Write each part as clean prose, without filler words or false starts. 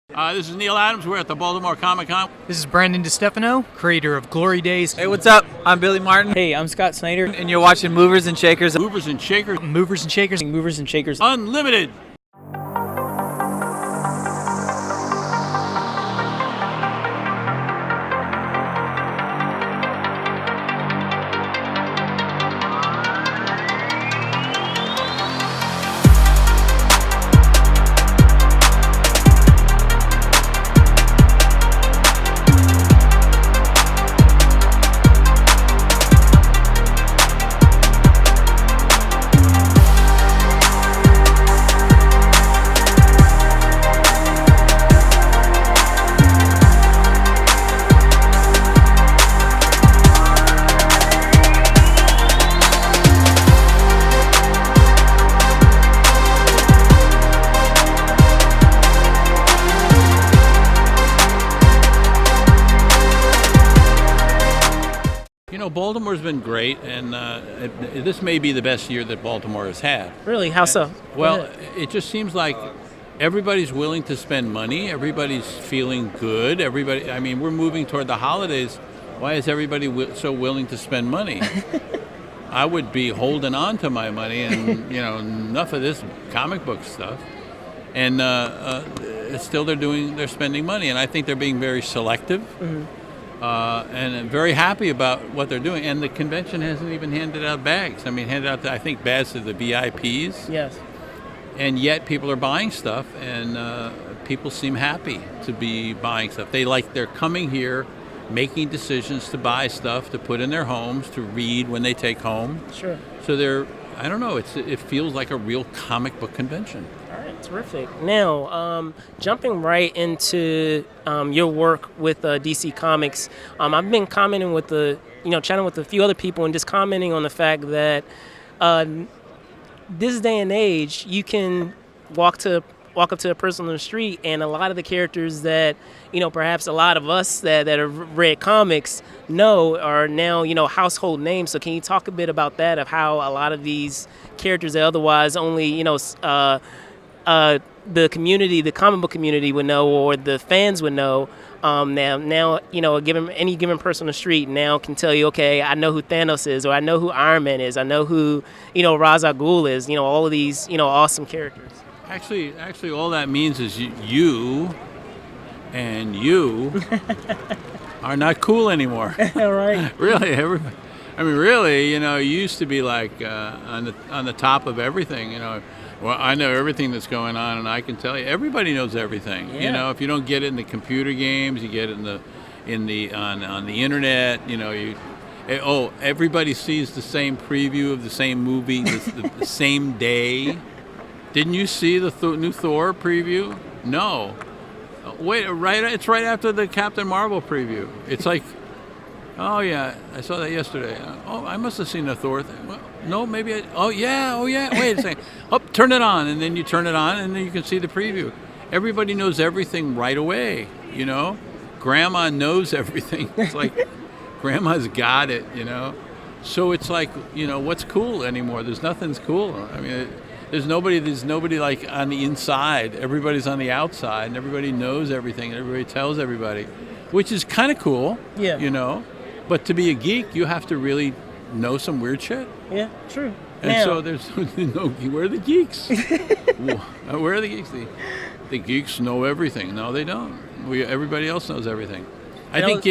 This is Neal Adams. We're at the Baltimore Comic Con. This is Brandon DiStefano, creator of Glory Days. Hey, what's up? I'm Billy Martin. Hey, I'm Scott Snyder. And you're watching Movers and Shakers. Movers and Shakers. Movers and Shakers. Movers and Shakers. Unlimited. Baltimore's been great, and this may be the best year that Baltimore has had. Really? How so? Well, it just seems like everybody's willing to spend money. Everybody's feeling good. I mean, we're moving toward the holidays. Why is everybody so willing to spend money? I would be holding on to my money and, enough of this comic book stuff. And still they're spending money, and I think they're being very selective. Mm-hmm. And I'm very happy about what they're doing. And the convention hasn't even handed out bags. I mean, handed out, I think, bags to the VIPs. Yes. And yet people are buying stuff, and people seem happy to be buying stuff. They're coming here, making decisions to buy stuff to put in their homes, to read when they take home. Sure. So I don't know, it feels like a real comic book convention. All right, terrific. Now, jumping right into your work with DC Comics, I've been commenting with chatting with a few other people and just commenting on the fact that this day and age, you can walk up to a person on the street, and a lot of the characters that perhaps a lot of us that have read comics know are now household names. So can you talk a bit about that, of how a lot of these characters that otherwise only the community, the comic book community would know, or the fans would know, now any given person on the street now can tell you, okay, I know who Thanos is, or I know who Iron Man is, I know who Ra's al Ghul is, all of these awesome characters. Actually, all that means is you are not cool anymore. Right. Really, everybody. I mean, really, you used to be like on the top of everything. Well, I know everything that's going on, and I can tell you, everybody knows everything. Yeah. If you don't get it in the computer games, you get it on the internet. Everybody sees the same preview of the same movie the same day. Didn't you see the new Thor preview? No. Wait, it's right after the Captain Marvel preview. It's like, oh yeah, I saw that yesterday. Oh, I must have seen the Thor thing. Well, no, maybe oh yeah. Wait a second. Turn it on, and then you turn it on, and then you can see the preview. Everybody knows everything right away. Grandma knows everything. It's like Grandma's got it. So it's like, what's cool anymore? There's nothing's cool. I mean. There's nobody like on the inside. Everybody's on the outside, and everybody knows everything, and everybody tells everybody, which is kind of cool. Yeah. But to be a geek, you have to really know some weird shit. Yeah, true. And so there's where are the geeks? Where are the geeks? The geeks know everything. No, they don't. Everybody else knows everything. I think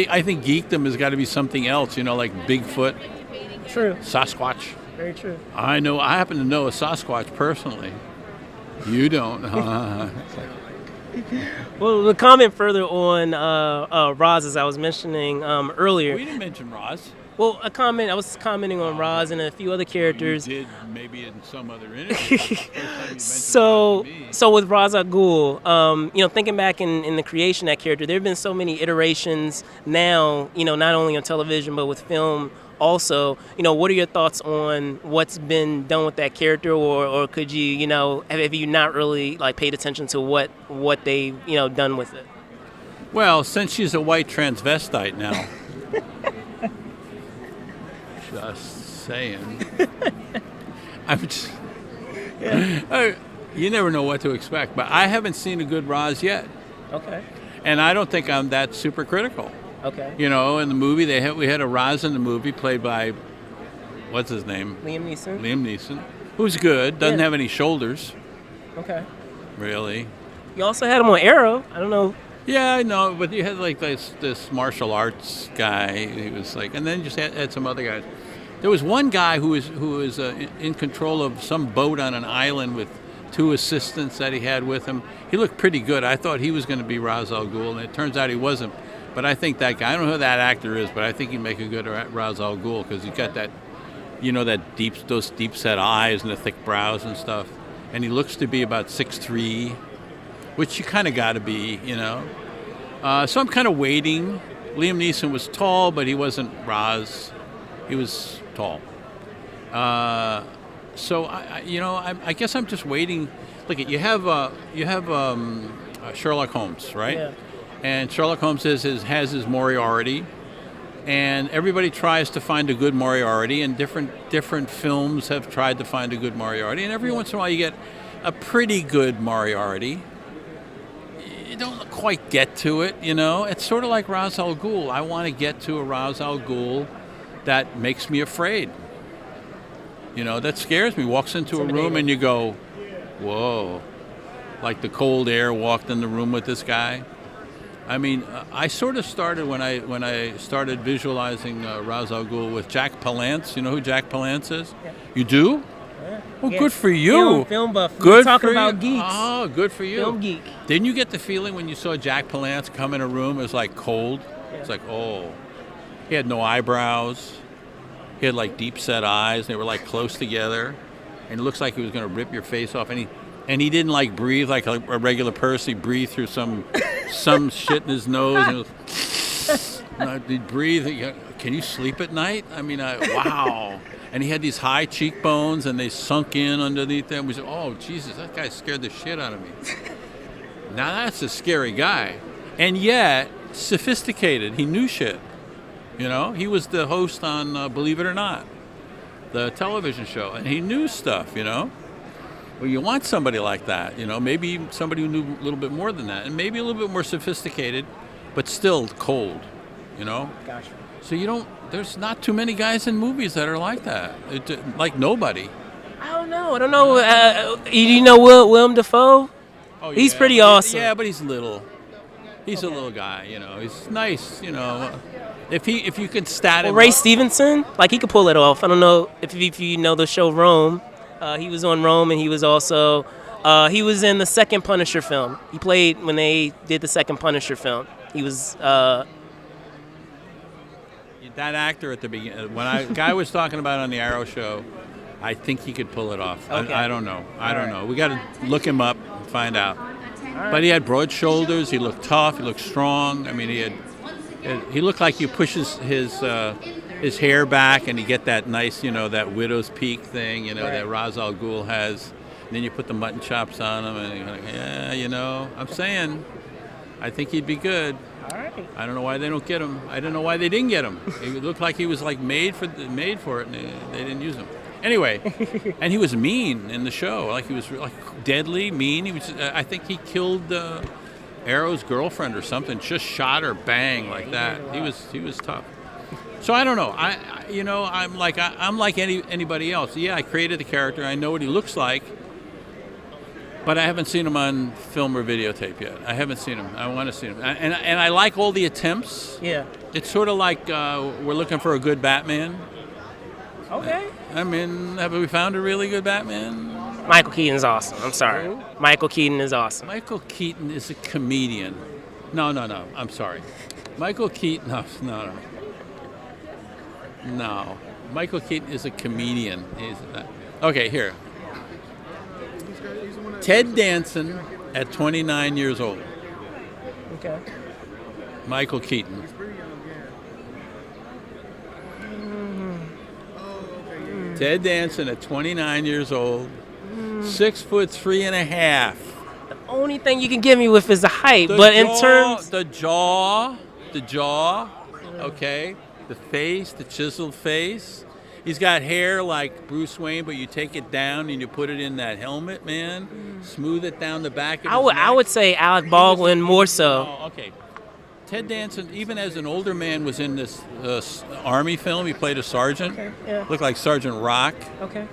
geekdom has got to be something else. Like Bigfoot. True. Sasquatch. Very true. I happen to know a Sasquatch personally. You don't. Well, the comment further on Roz, as I was mentioning earlier. We didn't mention Roz. Well, I was commenting on Roz and a few other characters. You did maybe in some other interview. So with Ra's al Ghul, thinking back in the creation of that character, there have been so many iterations now, not only on television but with film also. What are your thoughts on what's been done with that character, or could you, have you not really paid attention to what they done with it? Well, since she's a white transvestite now. Just saying. I'm just. Yeah. You never know what to expect, but I haven't seen a good Roz yet. Okay. And I don't think I'm that super critical. Okay. You know, in the movie we had a Raz in the movie played by what's his name? Liam Neeson. Liam Neeson, who's good, doesn't Yeah. have any shoulders, Okay. really. You also had him on Arrow. I don't know. Yeah, I know, but you had like this martial arts guy. He was like, and then you just had some other guys. There was one guy who was in control of some boat on an island with 2 assistants that he had with him. He looked pretty good. I thought he was going to be Ra's al Ghul, and it turns out he wasn't. But I think that guy, I don't know who that actor is, but I think he'd make a good Ra's al Ghul because he's got that, you know, those deep set eyes and the thick brows and stuff. And he looks to be about 6'3", which you kind of got to be, you know. So I'm kind of waiting. Liam Neeson was tall, but he wasn't Raz. He was tall. So I guess I'm just waiting. Look, you have Sherlock Holmes, right? Yeah. And Sherlock Holmes has his Moriarty, and everybody tries to find a good Moriarty, and different films have tried to find a good Moriarty, and every once in a while you get a pretty good Moriarty. You don't quite get to it, you know. It's sort of like Ra's al Ghul. I want to get to a Ra's al Ghul that makes me afraid. You know, that scares me. Walks into a room and you go, whoa. Like the cold air walked in the room with this guy. I mean, I sort of started when I started visualizing Ra's al Ghul with Jack Palance. You know who Jack Palance is? Yeah. You do? Yeah. Well, Yeah. good for you. Film buff. Good We're talking for about you. geeks. Oh, good for you. Film geek. Didn't you get the feeling when you saw Jack Palance come in a room, it was like cold? Yeah. It's like, oh. He had no eyebrows. He had like deep set eyes. They were like close together. And it looks like he was going to rip your face off. And he didn't like breathe like a regular person. He breathed through some shit in his nose. And it was, he'd breathe. Can you sleep at night? I mean, wow. And he had these high cheekbones, and they sunk in underneath them. We said, oh, Jesus, that guy scared the shit out of me. Now that's a scary guy. And yet, sophisticated. He knew shit. You know, he was the host on Believe It or Not, the television show, and he knew stuff, you know. Well, you want somebody like that, you know, maybe somebody who knew a little bit more than that, and maybe a little bit more sophisticated, but still cold, you know. Gotcha. So there's not too many guys in movies that are like that, like nobody. I don't know. You know Willem Dafoe? Oh, He's yeah. pretty awesome. Yeah, but he's little. He's a little guy, you know. He's nice, you know. If you can stat him Ray up- Stevenson, like he could pull it off. I don't know if you know the show Rome. He was on Rome, and he was also he was in the second Punisher film. He played when they did the second Punisher film. He was that actor at the beginning. When guy was talking about on the Arrow show, I think he could pull it off. Okay. I don't know. I don't know. We got to look him up and find out. But he had broad shoulders. He looked tough. He looked strong. I mean, he looked like you push his hair back and you get that nice, you know, that widow's peak thing, you know, Right. that Ra's al Ghul has. And then you put the mutton chops on him, and you're like, yeah, you know, I'm saying, I think he'd be good. all right. I don't know why they don't get him. I don't know why they didn't get him. It looked like he was like made for it, and they didn't use him. Anyway, and he was mean in the show. Like he was like deadly mean. He was. I think he killed Arrow's girlfriend or something. Just shot her, bang, like that. He was tough. So I don't know. I'm like anybody else. Yeah, I created the character. I know what he looks like. But I haven't seen him on film or videotape yet. I haven't seen him. I want to see him. And I like all the attempts. Yeah. It's sort of like we're looking for a good Batman. Okay. I mean, have we found a really good Batman? Michael Keaton's awesome. I'm sorry. Who? Michael Keaton is awesome. Michael Keaton is a comedian. No. I'm sorry. Michael Keaton. No. No. Michael Keaton is a comedian. Okay, here. Ted Danson at 29 years old. Okay. Michael Keaton. Ted Danson at 29 years old. 6'3.5". The only thing you can get me with is the height, The but in jaw, terms, the jaw, okay, the face, the chiseled face. He's got hair like Bruce Wayne, but you take it down and you put it in that helmet, man. Smooth it down the back of his neck. I would say Alec Baldwin more so. Oh, okay. Ted Danson, even as an older man, was in this Army film. He played a sergeant. Okay, yeah. Looked like Sergeant Rock. Okay.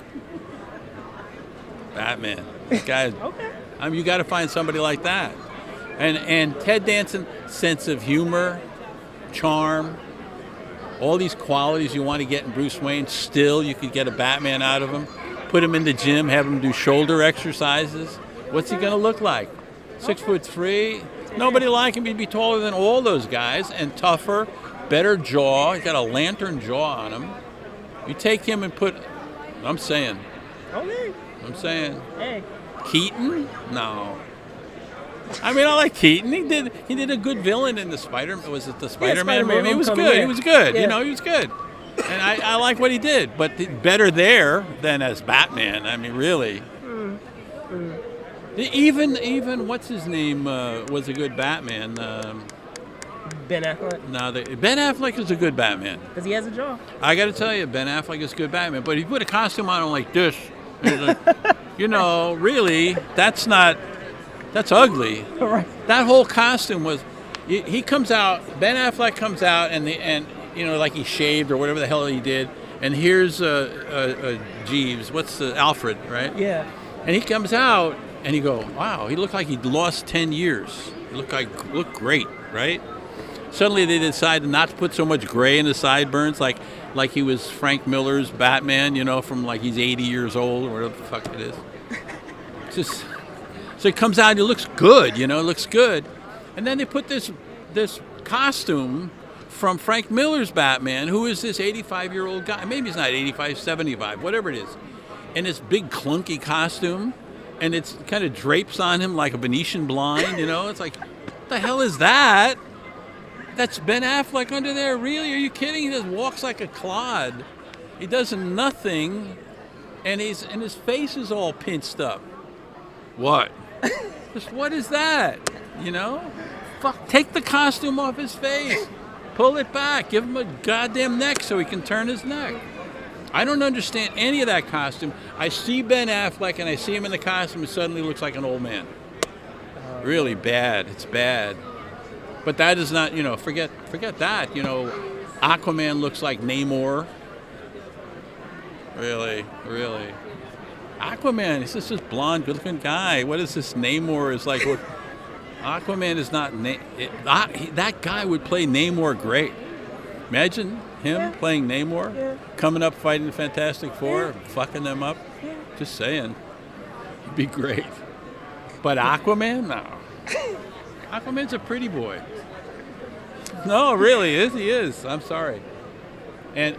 Batman. This guy. Okay. I mean, you got to find somebody like that. And Ted Danson, sense of humor, charm, all these qualities you want to get in Bruce Wayne, still you could get a Batman out of him. Put him in the gym, have him do shoulder exercises. What's he going to look like? 6'3"? Nobody like him. He'd be taller than all those guys and tougher, better jaw. He's got a lantern jaw on him. You take him and put, I'm saying. Okay. I'm saying. Hey. Keaton? No. I mean, I like Keaton. He did a good villain in the Spider-Man. Was it the Spider-Man Spider-Man movie? He was Homecoming, good. yeah. He was good. Yeah. You know, he was good. And I like what he did. But better there than as Batman. I mean, really. Even what's his name was a good Batman. Ben Affleck. No, Ben Affleck is a good Batman. Because he has a jaw. I got to tell you, Ben Affleck is a good Batman. But he put a costume on him like this. And he's like, you know, really, that's ugly. Right. That whole costume was. He comes out. Ben Affleck comes out, and you know, like he shaved or whatever the hell he did. And here's Jeeves. What's Alfred, right? Yeah. And he comes out, and you go, wow, he looked like he'd lost 10 years. He looked great, right? Suddenly they decided not to put so much gray in the sideburns, like he was Frank Miller's Batman, you know, from like he's 80 years old or whatever the fuck it is. Just so it comes out and it looks good, you know, it looks good. And then they put this costume from Frank Miller's Batman, who is this 85-year-old guy. Maybe he's not 85, 75, whatever it is. In this big clunky costume, and it's kind of drapes on him like a Venetian blind, you know? It's like, what the hell is that? That's Ben Affleck under there? Really? Are you kidding? He just walks like a clod. He does nothing, and his face is all pinched up. What? Just what is that? You know? Fuck, take the costume off his face. Pull it back. Give him a goddamn neck so he can turn his neck. I don't understand any of that costume. I see Ben Affleck and I see him in the costume and suddenly looks like an old man. Really bad. It's bad. But that is not, you know, forget that. You know, Aquaman looks like Namor. Really. Aquaman, he's just this blonde, good-looking guy. What is this Namor is like? What, Aquaman is not... that guy would play Namor great. Imagine him playing Namor, coming up fighting the Fantastic Four, fucking them up. Just saying. It'd be great. But Aquaman? No. Aquaman's a pretty boy. No, really, he is. I'm sorry. And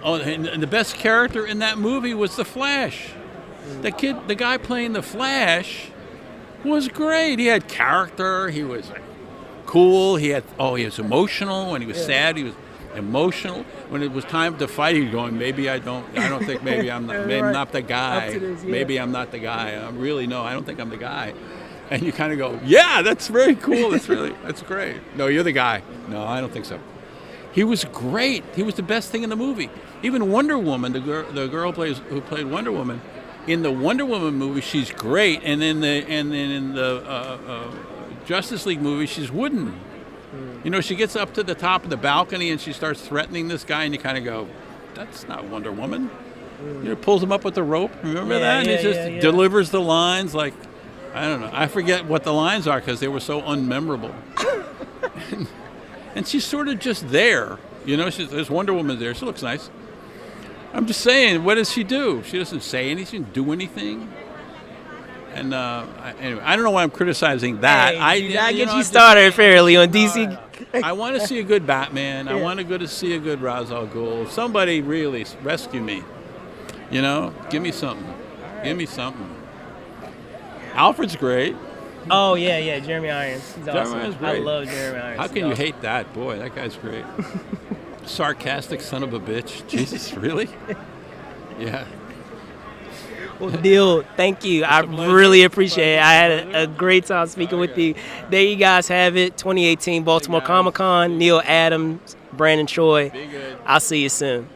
the best character in that movie was the Flash. The guy playing the Flash was great. He had character. He was cool. He was emotional. When he was sad, he was emotional. When it was time to fight, he was going, maybe I don't think maybe I'm not, maybe I'm not the guy. Maybe I'm not the guy. I don't think I'm the guy. And you kind of go, yeah, that's very cool. That's great. No, you're the guy. No, I don't think so. He was great. He was the best thing in the movie. Even Wonder Woman, the girl who played Wonder Woman, in the Wonder Woman movie, she's great. And then in the Justice League movie, she's wooden. You know, she gets up to the top of the balcony and she starts threatening this guy, and you kind of go, that's not Wonder Woman. You know, pulls him up with the rope. Remember that? And he just delivers the lines like, I don't know. I forget what the lines are because they were so unmemorable. And she's sort of just there. You know, there's Wonder Woman there. She looks nice. I'm just saying, what does she do? She doesn't say anything, do anything. And anyway, I don't know why I'm criticizing that. Hey, I get you started fairly on DC. I want to see a good Batman. I want to see a good Ra's al Ghul. Somebody really rescue me. You know, give me something. Give me something. Alfred's great. Oh, yeah, Jeremy Irons. He's awesome. Jeremy Irons is great. I love Jeremy Irons. How can you hate that? Boy, that guy's great. Sarcastic son of a bitch. Jesus, really? Yeah. Well, Neal, thank you. I really appreciate it. I had a great time speaking with you. There you guys have it. 2018 Baltimore Comic Con. Neal Adams, Brandon Choi. Be good. I'll see you soon.